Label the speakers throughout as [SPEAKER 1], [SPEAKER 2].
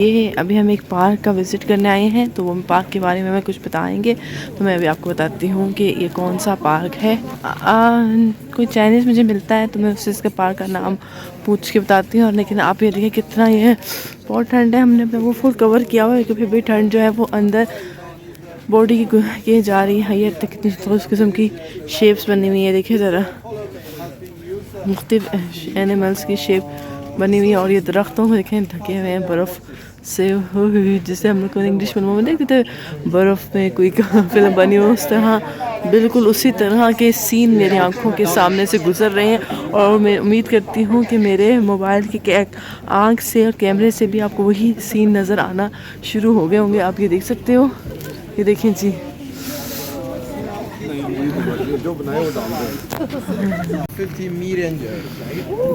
[SPEAKER 1] ये अभी हम एक पार्क का विज़िट करने आए हैं, तो वो पार्क के बारे में कुछ बताएंगे। तो मैं अभी आपको बताती हूँ कि ये कौन सा पार्क है। कोई चाइनीज़ मुझे मिलता है तो मैं उससे इसके पार्क का नाम पूछ के बताती हूँ। और लेकिन आप ये देखिए कितना ये बहुत ठंड है। हमने अपना वो फुल कवर किया हुआ है क्योंकि फिर भी ठंड जो है वो अंदर बॉडी की जा रही है। ये कितनी उस किस्म की शेप्स बनी हुई है, देखिए ज़रा मुख्तलिफ एनिमल्स की शेप बनी हुई है। और ये दरख्तों को देखें ढके हुए हैं बर्फ़ से, जिसे हम लोग को इंग्लिश फिल्मों में देखते थे बर्फ़ में कोई फिल्म बनी हो, उस तरह बिल्कुल उसी तरह के सीन मेरी आंखों के सामने से गुजर रहे हैं। और मैं उम्मीद करती हूँ कि मेरे मोबाइल की आँख से और कैमरे से भी आपको वही सीन नज़र आना शुरू हो गए होंगे। आप ये देख सकते हो, ये देखें जी।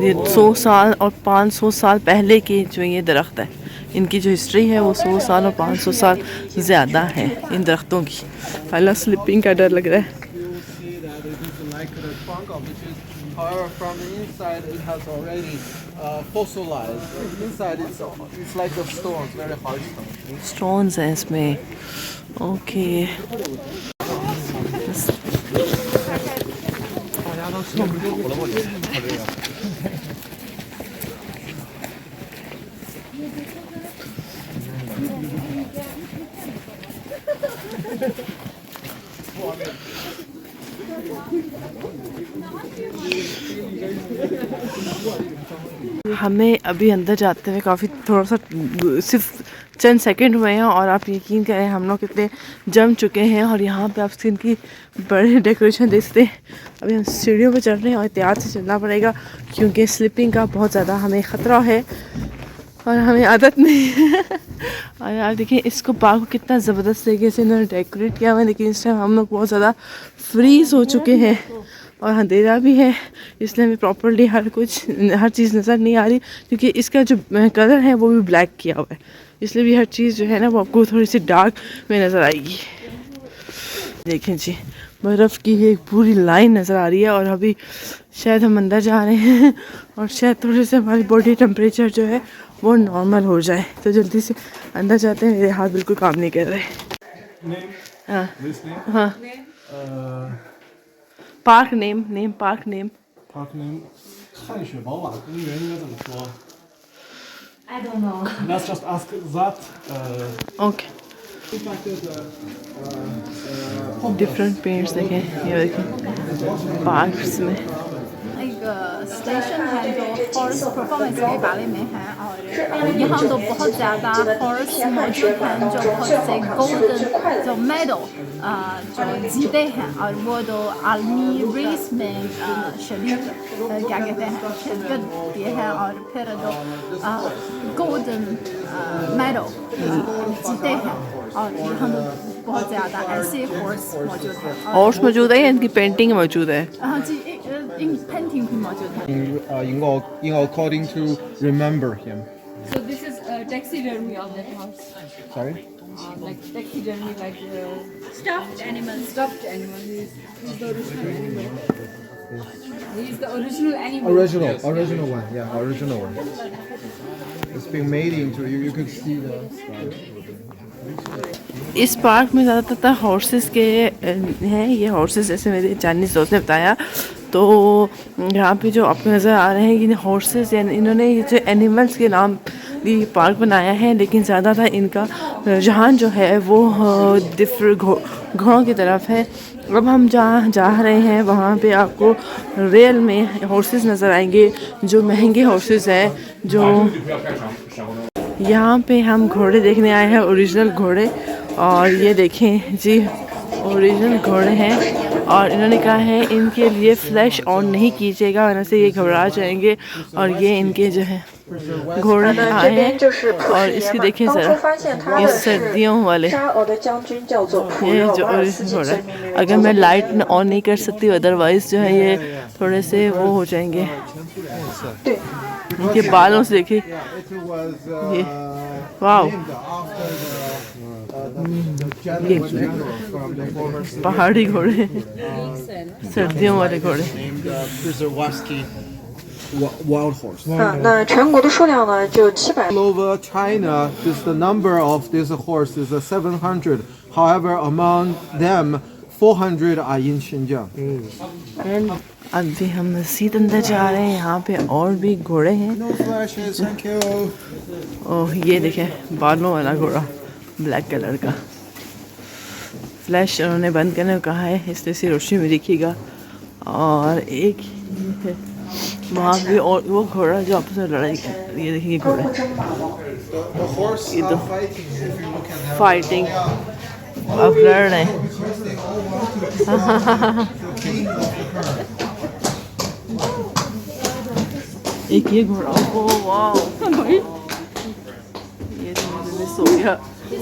[SPEAKER 1] ये 100 साल और 500 साल पहले के जो ये दरख्त है, इनकी जो हिस्ट्री है वो 100 साल और 500 साल ज़्यादा है इन दरख्तों की। अल्लाह स्लिपिंग का डर लग रहा है। स्टोन्स हैं इसमें, ओके। हमें अभी अंदर जाते हुए काफ़ी थोड़ा सा सिर्फ चंद सेकंड हुए हैं और आप यकीन करें हम लोग कितने जम चुके हैं। और यहाँ पे आप स्किन की बड़ी डेकोरेशन देख सकते हैं। अभी हम सीढ़ियों पे चढ़ रहे हैं और एहतियात से चलना पड़ेगा क्योंकि स्लिपिंग का बहुत ज़्यादा हमें ख़तरा है और हमें आदत नहीं है। और यार देखिए इसको पार्क को कितना ज़बरदस्त तरीके से इन्होंने डेकोरेट किया हुआ है, लेकिन इस टाइम हम लोग बहुत ज़्यादा फ्रीज हो चुके हैं और अंधेरा भी है, इसलिए हमें प्रॉपर्ली हर चीज़ नज़र नहीं आ रही क्योंकि इसका जो कलर है वो भी ब्लैक किया हुआ है, इसलिए भी हर चीज़ जो है ना वो आपको थोड़ी सी डार्क में नज़र आएगी। देखें जी बर्फ़ की एक पूरी लाइन नज़र आ रही है और अभी शायद हम अंदर जा रहे हैं और शायद थोड़े से हमारी बॉडी टेम्परेचर जो है वो नॉर्मल हो जाए, तो जल्दी से अंदर जाते हैं। मेरे हाथ बिल्कुल काम नहीं कर रहे। हाँ हाँ, park name park name
[SPEAKER 2] I don't know.
[SPEAKER 3] Let's just ask that.
[SPEAKER 1] Okay. Different paints देखें, ये देखें पार्क्स में
[SPEAKER 2] एक स्टेशन है जो हॉर्स परफॉर्मेंस के बारे में है और यहाँ तो बहुत ज़्यादा हॉर्स मौजूद हैं जो बहुत से गोल्डन जो मेडल जो जीते हैं और वो तो आर्मी रेस में क्या कहते हैं शिरकत दिए हैं और फिर जो गोल्डन मेडल जीते हैं। और यहाँ तो बहुत ज़्यादा ऐसे हॉर्स मौजूद हैं।
[SPEAKER 1] हॉर्स मौजूद है या इनकी पेंटिंग मौजूद है?
[SPEAKER 2] हाँ जी, इन पेंटिंग भी मौजूद है।
[SPEAKER 3] According to remember him.
[SPEAKER 4] So this is taxidermy of that horse.
[SPEAKER 3] Sorry?
[SPEAKER 4] Like taxidermy, like
[SPEAKER 2] Stuffed animals.
[SPEAKER 4] stuffed animal. He's the original animal. He's the original animal.
[SPEAKER 3] Original one. Yeah, original one. It's been made into. You could see the.
[SPEAKER 1] इस park में ज़्यादातर horses के हैं। ये horses जैसे मेरे Chinese दोस्त ने बताया, तो यहाँ पे जो आपको नज़र आ रहे हैं ये हॉर्सेस, यानी इन्होंने ये जो एनिमल्स के नाम ये पार्क बनाया है, लेकिन ज़्यादातर इनका रुझान जो है वो घोड़ों की तरफ है। अब हम जहाँ जा रहे हैं वहाँ पे आपको रियल में हॉर्सेस नज़र आएंगे, जो महंगे हॉर्सेस हैं। जो यहाँ पे हम घोड़े देखने आए हैं, ओरिजिनल घोड़े, और ये देखें जी ओरिजिनल घोड़े हैं। और इन्होंने कहा है इनके लिए फ्लैश ऑन नहीं कीजिएगा वरना से ये घबरा जाएंगे। और ये इनके जो है घोड़े आए हैं और इसकी देखें ज़रा, ये सर्दियों वाले, ये जो ओरिजिनल घोड़ा है। अगर मैं लाइट ऑन नहीं कर सकती अदरवाइज़ जो है ये थोड़े से वो हो जाएंगे। इनके बालों से देखिए, ये वाव, ये पहाड़ी घोड़े, सर्दियों वाले घोड़े।
[SPEAKER 3] wild horse.
[SPEAKER 5] 那全国的数量呢就700。
[SPEAKER 3] All over China, the number of this horse is 700. However, among them, 400 are in Xinjiang.
[SPEAKER 1] अभी हम मस्जिद अंदर जा रहे हैं। यहाँ पे और भी घोड़े हैं।
[SPEAKER 3] No flashes, thank you.
[SPEAKER 1] ओह ये देखें, बालों वाला घोड़ा, ब्लैक कलर का। फ्लैश उन्होंने बंद करने को कहा है, इसलिए से रोशनी में दिखेगा। और एक ये है वहाँ भी, और वो घोड़ा जो आपस में लड़ाई कर, ये देखिए घोड़े
[SPEAKER 3] The horse
[SPEAKER 1] ये तो
[SPEAKER 3] fighting. If you look at them,
[SPEAKER 1] fighting अब लड़ रहे हैं। एक ये घोड़ा, ओ वाओ, ये तो सो गया।
[SPEAKER 5] 这一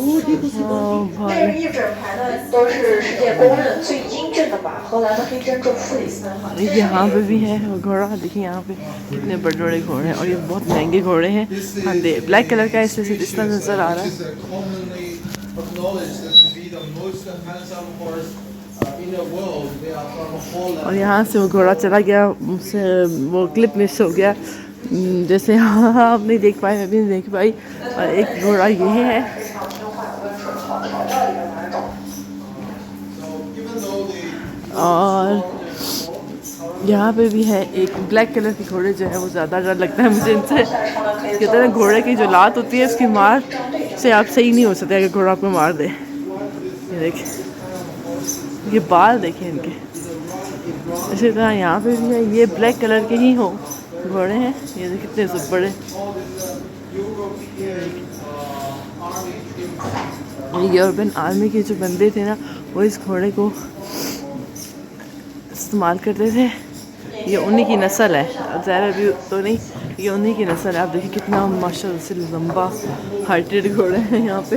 [SPEAKER 5] 整排呢都是世界公认最英俊的马，荷兰的黑珍珠弗里斯马。
[SPEAKER 1] यहाँ पे भी है वो घोड़ा, देखिए यहाँ पे कितने बड़े बड़े घोड़े हैं और ये बहुत महंगे घोड़े हैं। हाँ दे ब्लैक कलर का इससे सिर्फ इतना नज़र आ रहा है।
[SPEAKER 3] This is commonly acknowledged to be the most handsome horse in the world. They are from Holland.
[SPEAKER 1] और यहाँ से वो घोड़ा चला गया, मुझसे वो क्लिप मिस हो गया। जैसे आप नहीं देख पाए, मैं भी नहीं देख पाई। और एक घोड़ा ये है, और यहाँ पे भी है एक ब्लैक कलर के घोड़े जो है वो ज़्यादा डर लगता है मुझे इनसे। कहते हैं घोड़े की जो लात होती है उसकी मार से आप सही नहीं हो सकते अगर घोड़ा आपको मार दे। ये देखें, ये बाल देखें इनके। इसी तरह यहाँ पे भी है, ये ब्लैक कलर के ही हो घोड़े हैं। ये देखिए कितने सब बड़े। यूरोपियन आर्मी के जो बंदे थे ना, वो इस घोड़े को इस्तेमाल करते थे। ये उन्हीं की नस्ल है, ज़्यादा भी तो नहीं, ये उन्हीं की नस्ल है। आप देखिए कितना माशाल्लाह से लंबा हाइटेड घोड़े हैं यहाँ पे।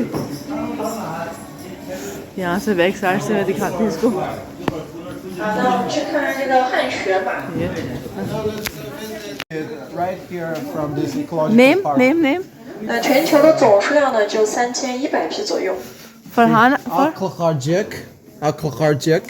[SPEAKER 1] यहाँ से बैक साइड से मैं दिखाती हूँ इसको।
[SPEAKER 3] Right here from this ecological
[SPEAKER 1] name
[SPEAKER 3] park.
[SPEAKER 1] Name name
[SPEAKER 5] 那全球的总数量呢就3100匹左右。
[SPEAKER 1] फरहान
[SPEAKER 3] Alkharjik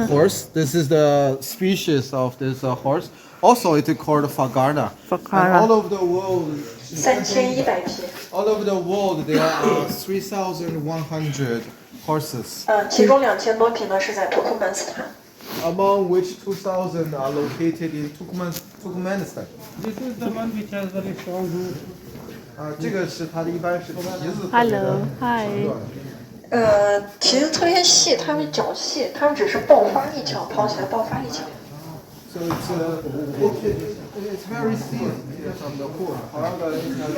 [SPEAKER 3] horse. This is the species of this horse. Also, it is called Fagana.
[SPEAKER 1] Fagana.
[SPEAKER 3] And all over the world,
[SPEAKER 5] 3100匹。
[SPEAKER 3] all over the world, there are 3,100 horses,
[SPEAKER 5] 其中2000多匹呢是在土库曼斯坦。
[SPEAKER 3] among which 2,000 are located in Turkmenistan.
[SPEAKER 6] This is the one which has very strong hoof.
[SPEAKER 3] 这个是它的一般是蹄子。
[SPEAKER 1] Hello, hi.
[SPEAKER 5] 蹄子特别细，它们脚细，它们只是爆发一脚，跑起来爆发一脚。
[SPEAKER 3] So it's very thin from the hoof. However, it has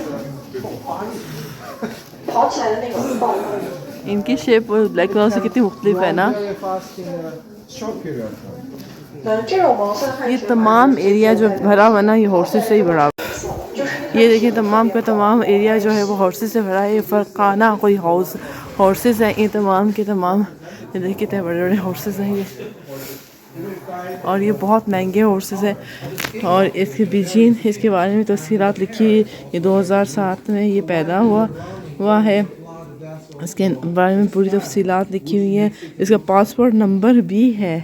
[SPEAKER 5] 跑起来的那个爆发。
[SPEAKER 1] इनकी shape और black colour से कितनी मुख्तलिफ है ना।
[SPEAKER 3] very fast in a short period of time.
[SPEAKER 5] 这种毛色汗
[SPEAKER 1] ये
[SPEAKER 5] 血，
[SPEAKER 1] तमाम area जो भरा हुआ ना, ये हॉर्सेस से ही भरा हुआ है। ये देखिए तमाम का तमाम एरिया जो है वो हॉर्सेस से भरा है। ये फरकाना कोई हॉर्सेस हैं, ये तमाम के तमाम। ये देखिए कितने बड़े बड़े हॉर्सेस हैं ये, और ये बहुत महंगे हॉर्सेस हैं। और इसके बीजीन, इसके बारे में तफसीलात लिखी है। ये 2007 में ये पैदा हुआ है। इसके बारे में पूरी तफसीलात लिखी हुई है। इसका पासपोर्ट नंबर भी है,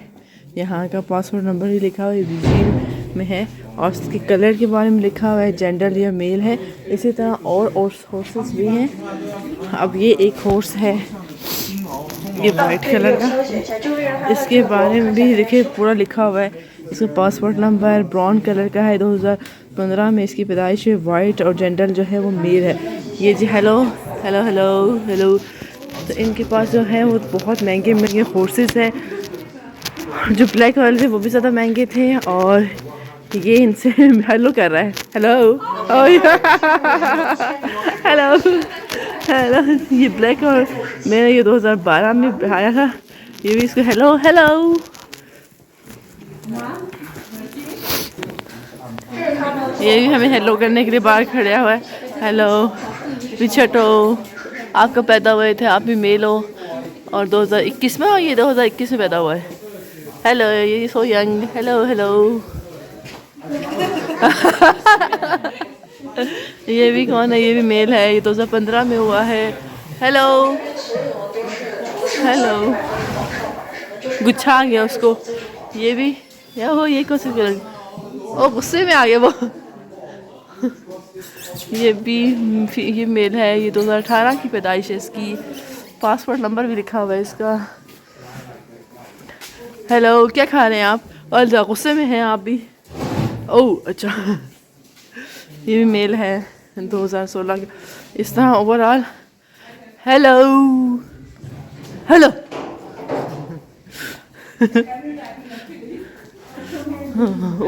[SPEAKER 1] यहाँ का पासपोर्ट नंबर भी लिखा हुआ है, बीजिंग में है। और इसके कलर के बारे में लिखा हुआ है, जेंडर या मेल है। इसी तरह और हॉर्सेस भी हैं। अब ये एक हॉर्स है, ये वाइट कलर का, इसके बारे में भी देखिए पूरा लिखा हुआ है। इसका पासपोर्ट नंबर ब्राउन कलर का है, 2015 में इसकी पैदाइश है, वाइट, और जेंडर जो है वो मेल है। ये जी हेलो हेलो हेलो हेलो। तो इनके पास जो है वो बहुत महंगे महंगे हॉर्सेस हैं। जो ब्लैक वाले थे वो भी ज़्यादा महंगे थे। और ये इनसे हेलो कर रहा है, हेलो हेलो हेलो। ये ब्लैक और मैंने ये 2012 में आया था, ये भी इसको हेलो हेलो। ये भी हमें हेलो करने के लिए बाहर खड़ा हुआ है, हेलो पीछे हटो, आप कब पैदा हुए थे, आप भी मेल हो, और 2021 में, और ये 2021 में पैदा हुआ है। हेलो, ये सो यंग, हेलो हेलो। ये भी कौन है, ये भी मेल है, ये 2015 में हुआ है। हेलो हेलो, गुच्छा आ गया उसको। ये भी या हो, ये कौन सी ओ गुस्से में आ गया वो। ये भी ये मेल है, ये 2018 की पैदाइश है इसकी, पासपोर्ट नंबर भी लिखा हुआ है इसका। हेलो, क्या खा रहे हैं आप? और गुस्से में हैं आप भी? ओह अच्छा। ये भी मेल है 2016 की। इस तरह ओवरऑल हेलो हेलो।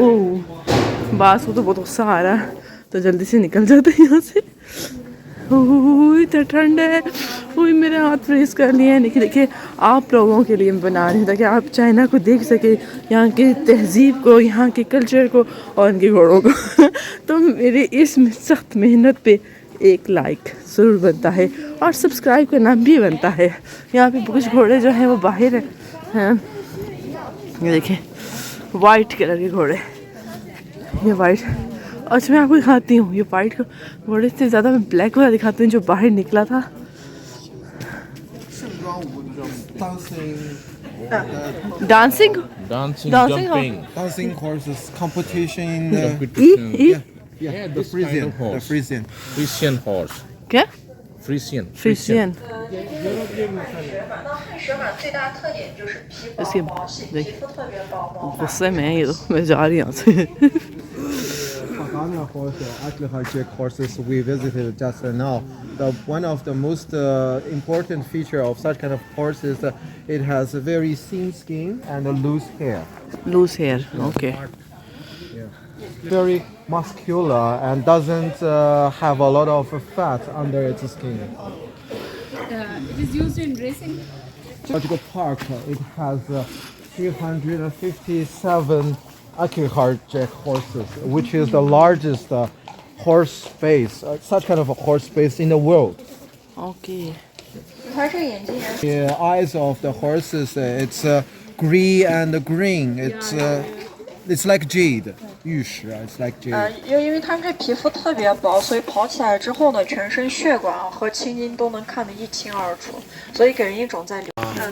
[SPEAKER 1] ओह बास को तो बहुत गुस्सा आ रहा है, तो जल्दी से निकल जाते हैं यहाँ से। ओह इतना ठंड है। ओह मेरे हाथ फ्रीज कर लिए हैं। देखिए देखिए, आप लोगों के लिए बना रही हूँ ताकि आप चाइना को देख सके, यहाँ की तहजीब को, यहाँ के कल्चर को और इनके घोड़ों को। तो मेरी इस सख्त मेहनत पे एक लाइक ज़रूर बनता है और सब्सक्राइब करना भी बनता है। यहाँ पे कुछ घोड़े जो हैं वो बाहर हैं, ये देखिए वाइट कलर के घोड़े, ये वाइट। अच्छा मैं आपको दिखाती हूँ, ये वाइट घोड़े से ज़्यादा मैं ब्लैक वाला दिखाती हूँ जो बाहर निकला था। Dancing
[SPEAKER 3] Dancing horses competition in
[SPEAKER 7] Yeah,
[SPEAKER 3] the
[SPEAKER 7] this kind of horse. Frisian horse.
[SPEAKER 1] क्या?
[SPEAKER 7] Frisian.
[SPEAKER 1] फ्रीशियन।
[SPEAKER 5] 汉蛇马最大特点就是皮薄
[SPEAKER 1] इसके
[SPEAKER 5] 毛细，
[SPEAKER 1] देख
[SPEAKER 5] 皮肤特别薄毛。
[SPEAKER 1] गुस्से में है ये तो, मैं जा रही हूँ यहाँ से।
[SPEAKER 3] Pagana horse, actually Jack horses we visited just now. One of the most important feature of such kind of horse is that it has a very thin skin and a loose hair.
[SPEAKER 1] Loose hair, okay.
[SPEAKER 3] Very muscular and doesn't have a lot of fat under its skin.
[SPEAKER 4] It is used in racing.
[SPEAKER 3] Zoological Park, it has 357 Jack horses, which is the largest horse space, such kind of a horse space in the world.
[SPEAKER 1] Okay.
[SPEAKER 5] 它这个眼睛颜色
[SPEAKER 3] The eyes of the horses, it's gray and green. It's like jade, 玉石, it's like jade.
[SPEAKER 5] 因为它们这皮肤特别薄，所以跑起来之后呢，全身血管和青筋都能看得一清二楚，所以给人一种在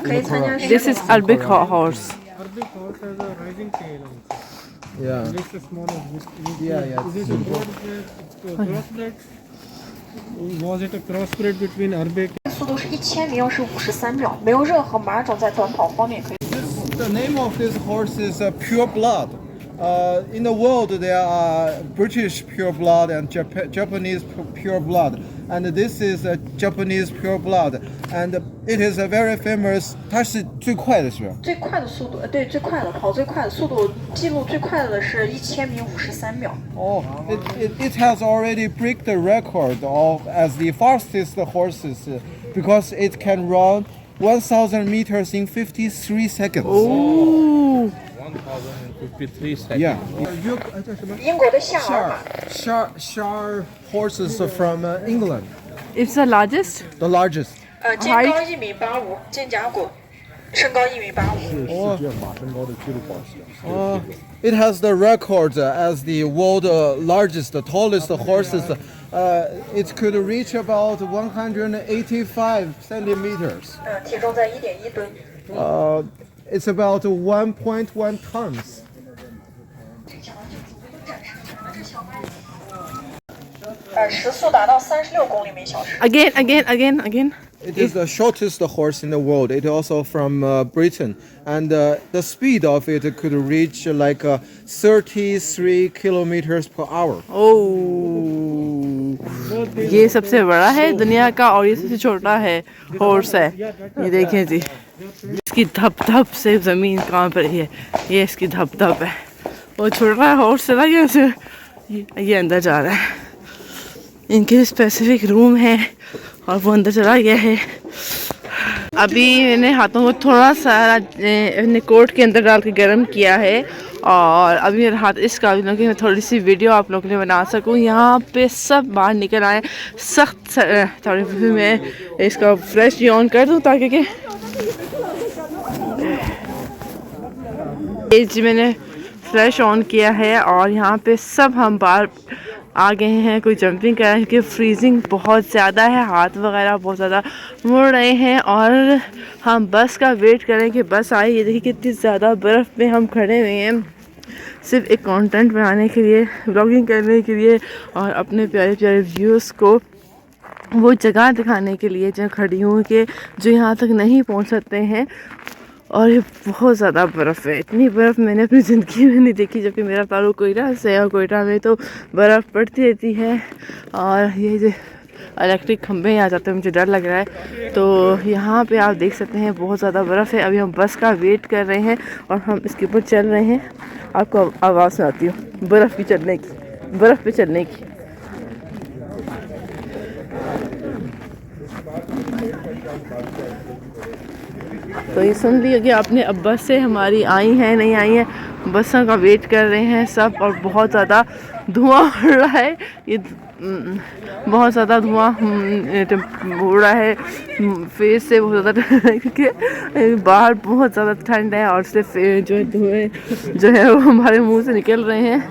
[SPEAKER 5] 可以参加。
[SPEAKER 1] This is Arabic horse.
[SPEAKER 6] Arabic horse has a rising tail also.
[SPEAKER 3] Yeah.
[SPEAKER 6] This is smaller.
[SPEAKER 3] Yeah.
[SPEAKER 6] Is it a crossbred? Was it a crossbred between Arabic?
[SPEAKER 5] 速度是1000米，是53秒，没有任何马种在短跑方面可以。
[SPEAKER 3] The name of this horse is pure blood. In the world, there are British pure blood and Japanese pure blood, and this is a Japanese pure blood, and it is a very famous. 它是最快的是吧？
[SPEAKER 5] 最快的速度，对，最快的跑最快的速度，记录最快的是1000米53秒。
[SPEAKER 3] Oh, it has already break the record of as the fastest horses because it can run 1,000 meters in 53 seconds.
[SPEAKER 1] Ooh.
[SPEAKER 7] 1053 seconds.
[SPEAKER 3] Yeah.
[SPEAKER 5] 英国的夏尔马，
[SPEAKER 3] Shar horses from England,
[SPEAKER 1] It's the largest.
[SPEAKER 3] the largest.
[SPEAKER 5] 肩高1米85，肩胛骨身高1米85。
[SPEAKER 3] It has the record as the world largest, the tallest horses. It could reach about 185 centimeters.
[SPEAKER 5] 体重在1.1吨。
[SPEAKER 3] It's about 1.1 tons.
[SPEAKER 5] 时速达到36公里每小时。
[SPEAKER 1] Again.
[SPEAKER 3] It is the shortest horse in the world. It also from Britain, and the speed of it could reach like 33 kilometers per hour.
[SPEAKER 1] Oh. ये सबसे बड़ा है दुनिया का और ये सबसे छोटा है हॉर्स है। ये देखें जी, इसकी धप धप से ज़मीन कांप रही है। ये इसकी धप धप है। वो छोटा हॉर्स चला गया से ये अंदर जा रहा है। इनके स्पेसिफिक रूम है और वो अंदर चला गया है। अभी मैंने हाथों को थोड़ा सा अपने कोट के अंदर डाल के गर्म किया है और अभी मेरे हाथ इस काबिल हो कि मैं थोड़ी सी वीडियो आप लोगों के लिए बना सकूं। यहाँ पे सब बाहर निकल आए सख्त। थोड़ी मैं इसका फ्रेश ऑन कर दूँ ताकि कि ये जी मैंने फ्लैश ऑन किया है और यहाँ पे सब हम बाहर आ गए हैं। कोई जंपिंग कर रहा है क्योंकि फ्रीजिंग बहुत ज़्यादा है, हाथ वगैरह बहुत ज़्यादा मुड़ रहे हैं और हम बस का वेट करें कि बस आए। ये देखिए कितनी ज़्यादा बर्फ़ में हम खड़े हुए हैं सिर्फ एक कंटेंट बनाने के लिए, व्लॉगिंग करने के लिए और अपने प्यारे प्यारे व्यूअर्स को वो जगह दिखाने के लिए जहाँ खड़ी हूँ कि जो यहाँ तक नहीं पहुँच सकते हैं। और ये बहुत ज़्यादा बर्फ़ है, इतनी बर्फ़ मैंने अपनी ज़िंदगी में नहीं देखी। जबकि मेरा ताल्लुक कोयटा से और कोयटा में तो बर्फ़ पड़ती रहती है और ये जो इलेक्ट्रिक खंभे आ जाते हैं मुझे डर लग रहा है। तो यहाँ पे आप देख सकते हैं बहुत ज़्यादा बर्फ़ है। अभी हम बस का वेट कर रहे हैं और हम इसके ऊपर चल रहे हैं। आपको आवाज़ सुनाती हूँ बर्फ़ की चलने की, बर्फ़ पे चलने की। तो ये सुन लिया कि आपने अब बस से हमारी आई हैं नहीं आई हैं, बसों का वेट कर रहे हैं सब। और बहुत ज़्यादा धुआं उड़ रहा है, ये बहुत ज़्यादा धुआं उड़ रहा है फेस से, बहुत ज़्यादा क्योंकि बाहर बहुत ज़्यादा ठंड है और सिर्फ जो है धुएँ जो है वो हमारे मुंह से निकल रहे हैं।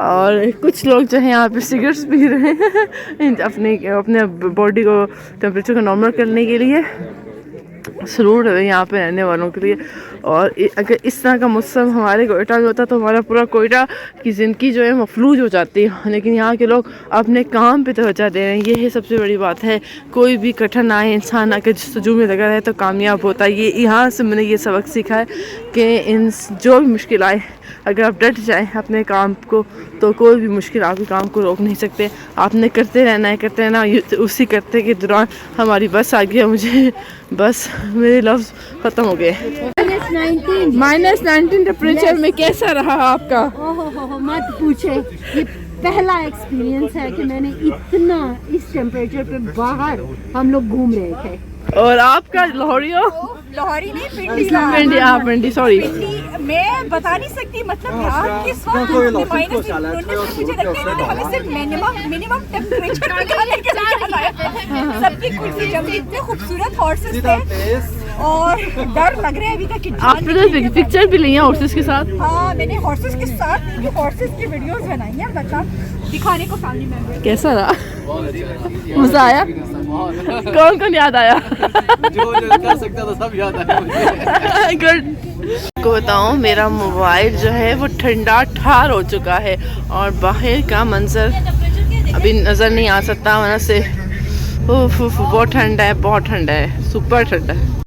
[SPEAKER 1] और कुछ लोग जो है यहाँ पे सिगरेट्स पी रहे हैं अपने बॉडी को टेम्परेचर को नॉर्मल करने के लिए। सलूट है यहाँ पे रहने वालों के लिए। और अगर इस तरह का मौसम हमारे कोयटा में होता तो हमारा पूरा कोयटा की ज़िंदगी जो है मफलूज हो जाती है। लेकिन यहाँ के लोग अपने काम पे तवज्जो दे रहे हैं, ये है सबसे बड़ी बात है। कोई भी कठिन आए इंसान आके जस्तजू में लगा रहे तो कामयाब होता है। ये यहाँ से मैंने ये सबक सीखा है कि इन जो भी मुश्किल आए अगर आप डट जाएं अपने काम को तो कोई भी मुश्किल आपके काम को रोक नहीं सकते। आपने करते रहना है, करते रहना। उसी करते के दौरान हमारी बस आ गई, मुझे बस मेरे लफ्ज़ ख़त्म हो गए। -19 टेम्परेचर में कैसा रहा आपका?
[SPEAKER 8] ओहो मत पूछे, ये पहला एक्सपीरियंस है कि मैंने इतना इस टेम्परेचर पे बाहर हम लोग घूम रहे थे।
[SPEAKER 1] और आपका लाहौरी हो?
[SPEAKER 9] लाहौरी नहीं, पिंडी।
[SPEAKER 1] पिंडी सॉरी।
[SPEAKER 9] मैं बता नहीं सकती, मतलब यार इस वक्त मुझे लगता है हमें सिर्फ मिनिमम टेम्परेचर निकालने के लिए आया है। सबकी कुर्सी जमी, इतने खूबसूरत हॉर्सेस थे और डर लग रहा है अभी तक।
[SPEAKER 1] आपने तो पिक्चर भी ली है हॉर्सेस के साथ?
[SPEAKER 9] हाँ, मैंने हॉर्सेस के साथ हॉर्सेस की वीडियोस बनाई हैं, मतलब दिखाने को फैमिली मेंबर।
[SPEAKER 1] कैसा रहा? मजा आया? कौन कौन याद आया?
[SPEAKER 6] जो कर सकता था सब याद आया।
[SPEAKER 1] गुड। को बताऊं मेरा मोबाइल जो है वो ठंडा ठार हो चुका है और बाहर का मंजर अभी नज़र नहीं आ सकता वरना से बहुत ठंडा है, बहुत ठंडा है, सुपर ठंडा है।